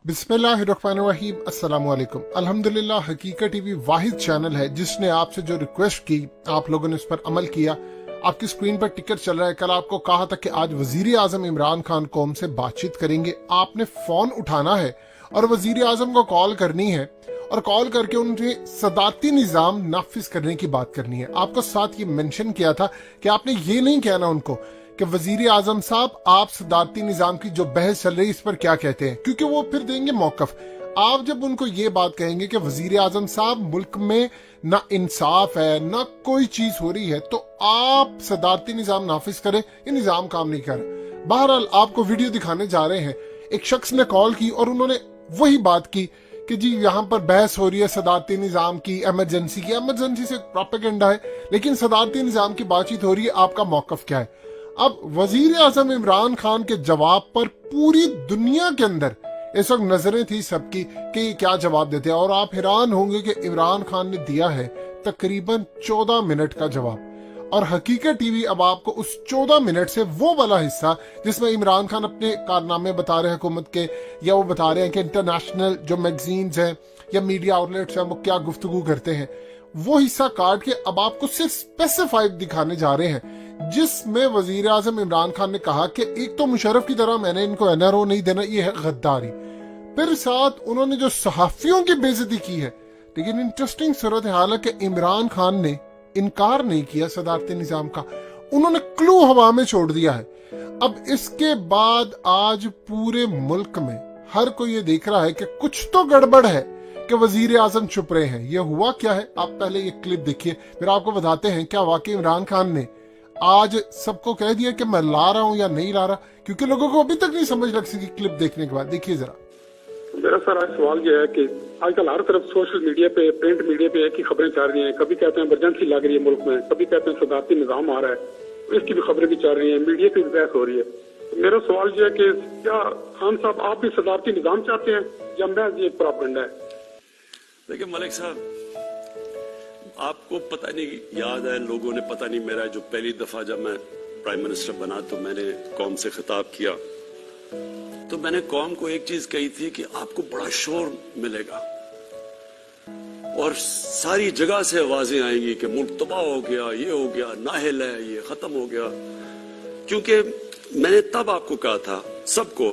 बिस्मिल्लाहिर्रहमानिर्रहीम, अस्सलाम वालेकुम। अल्हम्दुलिल्लाह हकीकत टीवी वाहिद चैनल है जिसने आपसे जो रिक्वेस्ट की आप लोगों ने उस पर अमल किया। आपकी स्क्रीन पर टिकर चल रहा है। कल आपको कहा था कि आज वजीर आजम इमरान खान कौम से बातचीत करेंगे। आपने फोन उठाना है और वजीर आजम को कॉल करनी है और कॉल करके उनसे सदारती निजाम नाफिज करने की बात करनी है। आपको साथ ये मेंशन किया था कि आपने ये नहीं कहना उनको कि वजीर आजम साहब आप सदारती निजाम की जो बहस चल रही है इस पर क्या कहते हैं, क्योंकि वो फिर देंगे मौकफ। आप जब उनको ये बात कहेंगे कि वजीर आजम साहब मुल्क में ना इंसाफ है ना कोई चीज हो रही है, तो आप सदारती निजाम नाफिज करें, ये निजाम काम नहीं कर रहा। बहरहाल आपको वीडियो दिखाने जा रहे हैं। एक शख्स ने कॉल की और उन्होंने वही बात की कि जी यहाँ पर बहस हो रही है सदारती निजाम की, इमरजेंसी की। इमरजेंसी से प्रोपेगेंडा है, लेकिन सदारती निजाम की बातचीत हो रही है, आपका मौकफ क्या है? अब वजीर आजम इमरान खान के जवाब पर पूरी दुनिया के अंदर इस वक्त नजरें थी सबकी कि क्या जवाब देते हैं। और आप हैरान होंगे कि इमरान खान ने दिया है तकरीबन 14 मिनट का जवाब। और हकीकत टीवी अब आपको उस 14 मिनट से वो वाला हिस्सा जिसमें इमरान खान अपने कारनामे बता रहे हैं हुकूमत के, या वो बता रहे हैं कि इंटरनेशनल जो मैगजीन्स हैं या मीडिया आउटलेट्स हैं वो क्या गुफ्तगू करते हैं, वो हिस्सा काट के अब आपको सिर्फ स्पेसिफाइड दिखाने जा रहे हैं, जिसमें वजीर आजम इमरान खान ने कहा कि एक तो मुशर्रफ की तरह मैंने इनको एनआरओ नहीं देना, ये है गद्दारी। फिर साथ उन्होंने जो सहाफियों की बेइज्जती की है। लेकिन इंटरेस्टिंग सूरत हाल है कि इमरान खान ने इनकार नहीं किया सदारती निजाम का, उन्होंने क्लू हवा में छोड़ दिया है। अब इसके बाद आज पूरे मुल्क में हर कोई ये देख रहा है कि कुछ तो गड़बड़ है कि वजीर आजम चुप रहे हैं। ये हुआ क्या है, आप पहले ये क्लिप देखिए, फिर आपको बताते हैं क्या वाकई इमरान खान ने आज सबको कह दिया कि मैं ला रहा हूं या नहीं ला रहा, क्योंकि लोगों को अभी तक नहीं समझ लग सकी क्लिप देखने के बाद। देखिए जरा। मेरा सारा सवाल ये है कि आजकल हर तरफ सोशल मीडिया पे, प्रिंट मीडिया पे एक ही खबरें चल रही हैं। कभी कहते हैं इमरजेंसी लग रही है मुल्क में, कभी कहते हैं सदारती निजाम आ रहा है, इसकी भी खबरें भी चल रही हैं, मीडिया की भी बहस हो रही है। मेरा सवाल ये है कि क्या खान साहब आप भी सदारती निजाम चाहते हैं या महज ये प्रोपेगेंडा है? देखिए मलिक साहब, आपको पता नहीं याद है, लोगों ने पता नहीं, मेरा जो पहली दफा जब मैं प्राइम मिनिस्टर बना तो मैंने कौम से खिताब किया, तो मैंने कौम को एक चीज कही थी कि आपको बड़ा शोर मिलेगा और सारी जगह से आवाजें आएंगी कि मुल्क तबाह हो गया, ये हो गया, नाहिल है, ये खत्म हो गया। क्योंकि मैंने तब आपको कहा था सबको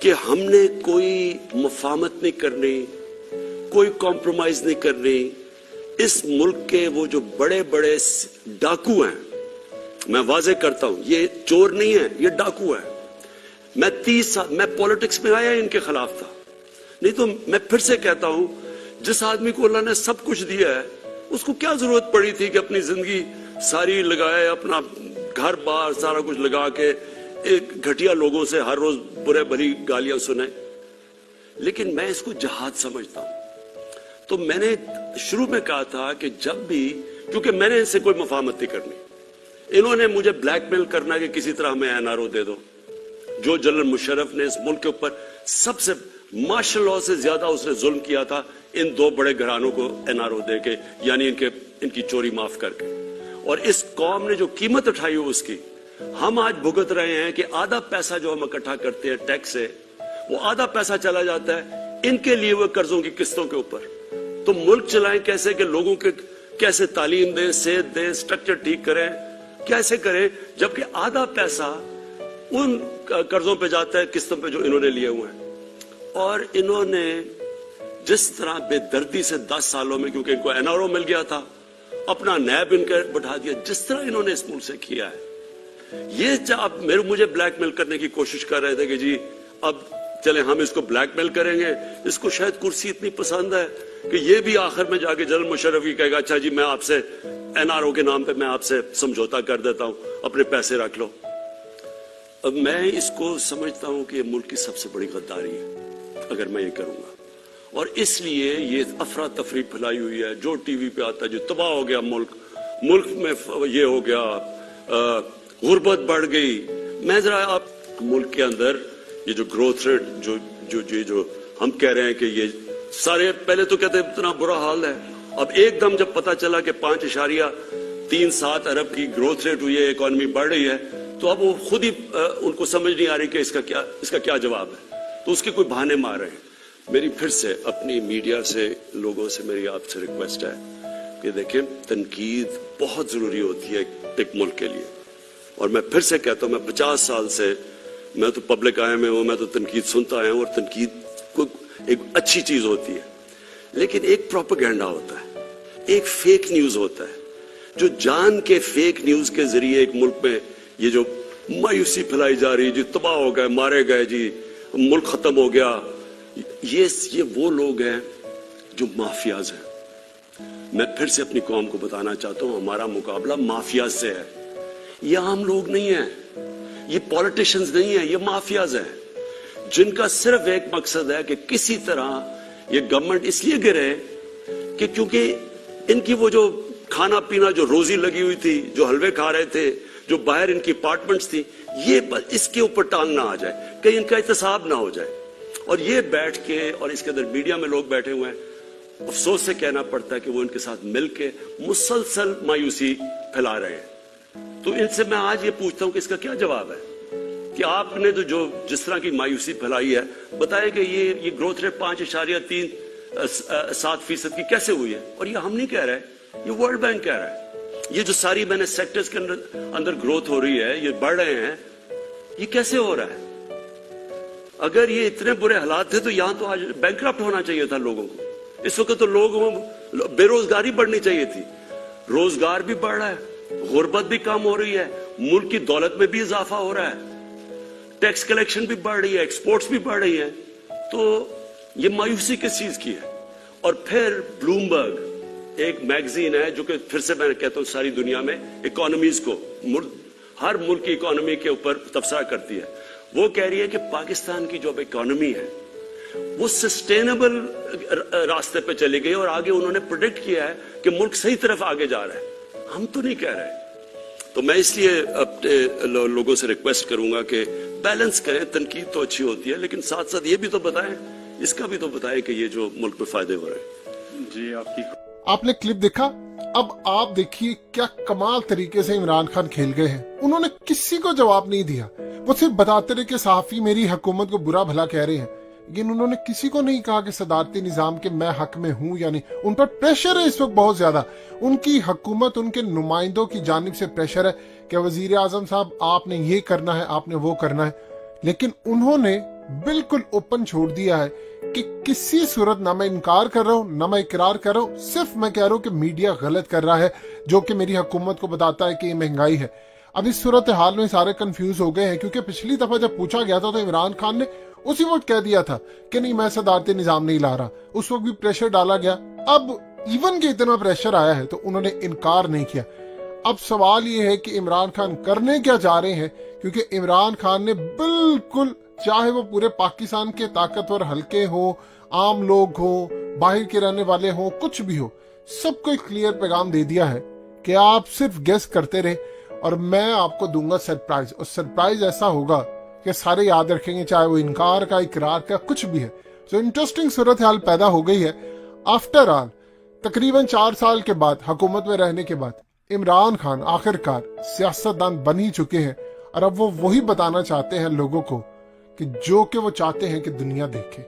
कि हमने कोई मुफाहमत नहीं करनी, कोई कॉम्प्रोमाइज नहीं करनी। इस मुल्क के वो जो बड़े बड़े डाकू हैं, मैं वाजे करता हूं, ये चोर नहीं है, ये डाकू है। मैं 30 साल मैं पॉलिटिक्स में आया इनके खिलाफ था। नहीं तो मैं फिर से कहता हूं, जिस आदमी को अल्लाह ने सब कुछ दिया है उसको क्या जरूरत पड़ी थी कि अपनी जिंदगी सारी लगाए, अपना घर बार सारा कुछ लगा के एक घटिया लोगों से हर रोज बुरे भली गालियां सुने। लेकिन मैं इसको जहाद समझता हूं। तो मैंने शुरू में कहा था कि जब भी, क्योंकि मैंने इनसे कोई मुफाहमत नहीं करनी, इन्होंने मुझे ब्लैकमेल करना कि किसी तरह हमें एनआरओ दे दो। जो जनरल मुशर्रफ ने इस मुल्क के ऊपर सबसे मार्शल लॉ से ज्यादा उसने जुल्म किया था इन दो बड़े घरानों को एनआरओ दे के, यानी इनकी चोरी माफ करके। और इस कौम ने जो कीमत उठाई हो उसकी हम आज भुगत रहे हैं कि आधा पैसा जो हम इकट्ठा करते हैं टैक्स से, वो आधा पैसा चला जाता है इनके लिए हुए कर्जों की किस्तों के ऊपर। तो मुल्क चलाएं कैसे, कि लोगों के कैसे तालीम दें, सेहत दें, स्ट्रक्चर ठीक करें, कैसे करें, जबकि आधा पैसा उन कर्जों पे जाता है, किस्तों पे जो इन्होंने लिए हुए हैं। और इन्होंने जिस तरह बेदर्दी से 10 सालों में, क्योंकि इनको एनआरओ मिल गया था, अपना नैब इनके बैठा दिया, जिस तरह इन्होंने इस मुल्क से किया है। ये आप मुझे ब्लैकमेल करने की कोशिश कर रहे थे कि जी अब चले हम इसको ब्लैकमेल करेंगे, इसको शायद कुर्सी इतनी पसंद है कि ये भी आखिर में जाके जनरल मुशर्रफ ही कहेगा अच्छा जी मैं आपसे एनआरओ के नाम पे मैं आपसे समझौता कर देता हूं, अपने पैसे रख लो। अब मैं इसको समझता हूं कि ये मुल्क की सबसे बड़ी गद्दारी है अगर मैं ये करूंगा। और इसलिए ये अफरा तफरी फैलाई हुई है, जो टीवी पे आता है, जो तबाह हो गया मुल्क में ये हो गया, गुर्बत बढ़ गई। मैं जरा आप मुल्क के अंदर ये जो ग्रोथ रेट जो हम कह रहे हैं कि ये सारे पहले तो कहते हैं इतना बुरा हाल है, अब एकदम जब पता चला कि 5.37 अरब की ग्रोथ रेट हुई है, इकोनॉमी बढ़ रही है, तो अब वो खुद ही उनको समझ नहीं आ रही कि इसका क्या जवाब है। तो उसके कोई बहाने मार रहे हैं। मेरी फिर से अपनी मीडिया से, लोगों से मेरी आपसे रिक्वेस्ट है कि देखें, तनकीद बहुत जरूरी होती है एक मुल्क के लिए। और मैं फिर से कहता हूं, मैं 50 साल से, मैं तो पब्लिक आया में हूं, मैं तो तनकीद सुनता आया हूं, और तनकीद को एक अच्छी चीज होती है, लेकिन एक प्रोपेगेंडा होता है, एक फेक न्यूज होता है, जो जान के फेक न्यूज के जरिए एक मुल्क में ये जो मायूसी फैलाई जा रही है, जी तबाह हो गए, मारे गए, जी मुल्क खत्म हो गया, ये वो लोग हैं जो माफियाज हैं। मैं फिर से अपनी कौम को बताना चाहता हूं, हमारा मुकाबला माफियाज से है। ये आम लोग नहीं है, ये पॉलिटिशियंस नहीं है, ये माफियाज हैं, जिनका सिर्फ एक मकसद है कि किसी तरह ये गवर्नमेंट इसलिए गिरे कि क्योंकि इनकी वो जो खाना पीना, जो रोजी लगी हुई थी, जो हलवे खा रहे थे, जो बाहर इनकी अपार्टमेंट्स थी, ये इसके ऊपर टांग ना आ जाए, कहीं इनका एहतसाब ना हो जाए। और ये बैठ के, और इसके अंदर मीडिया में लोग बैठे हुए हैं, अफसोस से कहना पड़ता है कि वो इनके साथ मिलके मुसलसल मायूसी फैला रहे हैं। तो इनसे मैं आज ये पूछता हूं कि इसका क्या जवाब है कि आपने तो जो जिस तरह की मायूसी फैलाई है, बताया कि ये ग्रोथ रेट 5.37% की कैसे हुई है। और ये हम नहीं कह रहे, ये वर्ल्ड बैंक कह रहा है। ये जो सारी मैंने सेक्टर्स के अंदर ग्रोथ हो रही है, ये बढ़ रहे हैं, ये कैसे हो रहा है? अगर ये इतने बुरे हालात थे तो यहां तो आज बैंकरप्ट होना चाहिए था लोगों को। इस वक्त तो लोगों में बेरोजगारी बढ़नी चाहिए थी। रोजगार भी बढ़ रहा है, गुर्बत भी कम हो रही है, मुल्क की दौलत में भी इजाफा हो रहा है, टैक्स कलेक्शन भी बढ़ रही है, एक्सपोर्ट्स भी बढ़ रही है। तो ये मायूसी किस चीज की है? और फिर ब्लूमबर्ग एक मैगजीन है जो कि फिर से मैं कहता हूं सारी दुनिया में इकोनॉमीज को, हर मुल्क की इकोनॉमी के ऊपर तबसरा करती है। वो कह रही है कि पाकिस्तान की जो इकोनॉमी है वो सस्टेनेबल रास्ते पे चली गई, और आगे उन्होंने प्रेडिक्ट किया है कि मुल्क सही तरफ आगे जा रहा है। हम तो नहीं कह रहे। तो मैं इसलिए अपने लोगों से रिक्वेस्ट करूंगा कि बैलेंस करें। तनकीद तो अच्छी होती है, लेकिन साथ साथ ये भी तो बताएं, इसका भी तो बताएं कि ये जो मुल्क में फायदे हो रहे हैं। जी, आपने क्लिप देखा, अब आप देखिए क्या कमाल तरीके से इमरान खान खेल गए हैं। उन्होंने किसी को जवाब नहीं दिया, वो सिर्फ बताते रहे कि सहाफी मेरी हुकूमत को बुरा भला कह रहे हैं, लेकिन उन्होंने किसी को नहीं कहा कि सदारती निजाम के मैं हक में हूं या नहीं। उन पर प्रेशर है इस वक्त बहुत ज्यादा, उनकी हुकूमत, उनके नुमाइंदों की जानिब से प्रेशर है कि वजीर आजम साहब आपने ये करना है, आपने वो करना है। लेकिन उन्होंने बिल्कुल ओपन छोड़ दिया है कि किसी सूरत ना मैं इनकार कर रहा हूं, ना मैं इकरार कर रहा हूं, सिर्फ मैं कह रहा हूं कि मीडिया गलत कर रहा है, जो कि मेरी हुकूमत को बताता है कि ये महंगाई है। अब इस सूरत हाल में सारे कंफ्यूज हो गए हैं, क्योंकि पिछली दफा जब पूछा गया था तो इमरान खान ने उसी वक्त कह दिया था कि नहीं, मैं सदारती निजाम नहीं ला रहा। उस वक्त भी प्रेशर डाला गया। अब इवन के इतना प्रेशर आया है तो उन्होंने इनकार नहीं किया। अब सवाल ये है कि इमरान खान करने क्या चाह रहे हैं, क्योंकि इमरान खान ने बिल्कुल, चाहे वो पूरे पाकिस्तान के ताकतवर हलके हो, आम लोग हो, बाहर के रहने वाले हो, कुछ भी हो, सबको एक क्लियर पैगाम दे दिया है कि आप सिर्फ गेस करते रहे और मैं आपको दूंगा सरप्राइज। और सरप्राइज ऐसा होगा कि सारे याद रखेंगे, चाहे वो इनकार का, इकरार का, कुछ भी है। तो इंटरेस्टिंग सूरत हाल पैदा हो गई है। आफ्टर ऑल तकरीबन 4 साल के बाद, हुकूमत में रहने के बाद, इमरान खान आखिरकार सियासतदान बन ही चुके हैं, और अब वो वही बताना चाहते हैं लोगों को कि जो कि वो चाहते हैं कि दुनिया देखे।